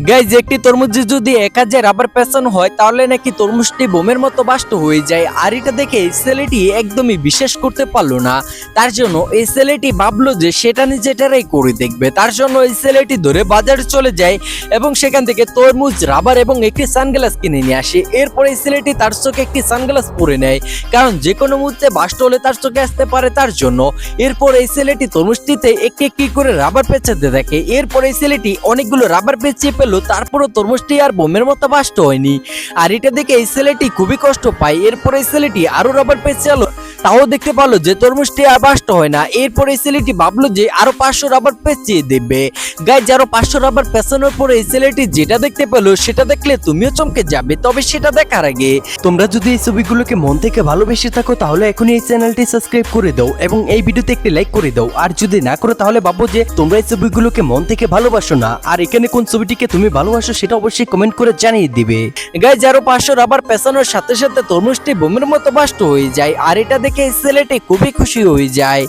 Guys একটি তরমুজে যদি 1000 rubber পেঁচানো হয় তাহলে নাকি তরমুজটি বোমের মতো বাস্ট হয়ে যায়। আর এটা দেখে এই ছেলেটি একদমই বিশ্বাস করতে পারলো না। তার জন্য এই ছেলেটি ভাবলো যে সেটা নিজেটারাই করে দেখবে। তার জন্য এই ছেলেটি ধরে বাজারে চলে যায় এবং সেখান থেকে তরমুজ, রাবার এবং একটি সানগ্লাস কিনে নিয়ে আসে। এরপরে এই ছেলেটি তার চোখে একটি সানগ্লাস পরে নেয়, কারণ যে কোনো মুহূর্তে বাস্ট হলে তার চোখে আসতে পারে তার জন্য। এরপর এই ছেলেটি তরমুজটিতে একটি একটি করে রাবার পেঁচাতে থাকে। এরপর এই ছেলেটি অনেকগুলো রাবার পেঁচিয়ে পেল, তারপরও তরমুজটি আর বোমের মতো বাস্ট হয়নি। আর এটা দেখে এই ছেলেটি খুবই কষ্ট পায়। এরপর এই ছেলেটি আরো রাবার পেঁচালো, তাও দেখতে পারলো যে তরমুজটি আর বাস্ট হয় না। এরপর এই ছেলেটি ভাবলো যে আরো 500 রাবার পেঁচিয়ে দেবে। গাইজ আরো 500 রাবার পেঁচানোর পরে এই ছেলেটি যেটা দেখতে পেলো সেটা দেখলে তুমিও চমকে যাবে। তবে সেটা দেখার আগে তোমরা যদি এই ছবিগুলোকে মন থেকে ভালোবেসে থাকো তাহলে এখনই এই চ্যানেলটি সাবস্ক্রাইব করে দাও এবং এই ভিডিওতে একটি লাইক করে দাও। আর যদি না করো তাহলে ভাবো যে তোমরা এই ছবিগুলোকে মন থেকে ভালোবাসো না। আর এখানে কোন ছবিটিকে তুমি ভালোবাসো সেটা অবশ্যই কমেন্ট করে জানিয়ে দিবে। গাইজ আরো 500 রাবার পেঁচানোর সাথে সাথে তরমুজটি বোমের মতো বাস্ট হয়ে যায়। আর এটা দেখে এই ছেলেটি খুবই খুশি হয়ে যায়।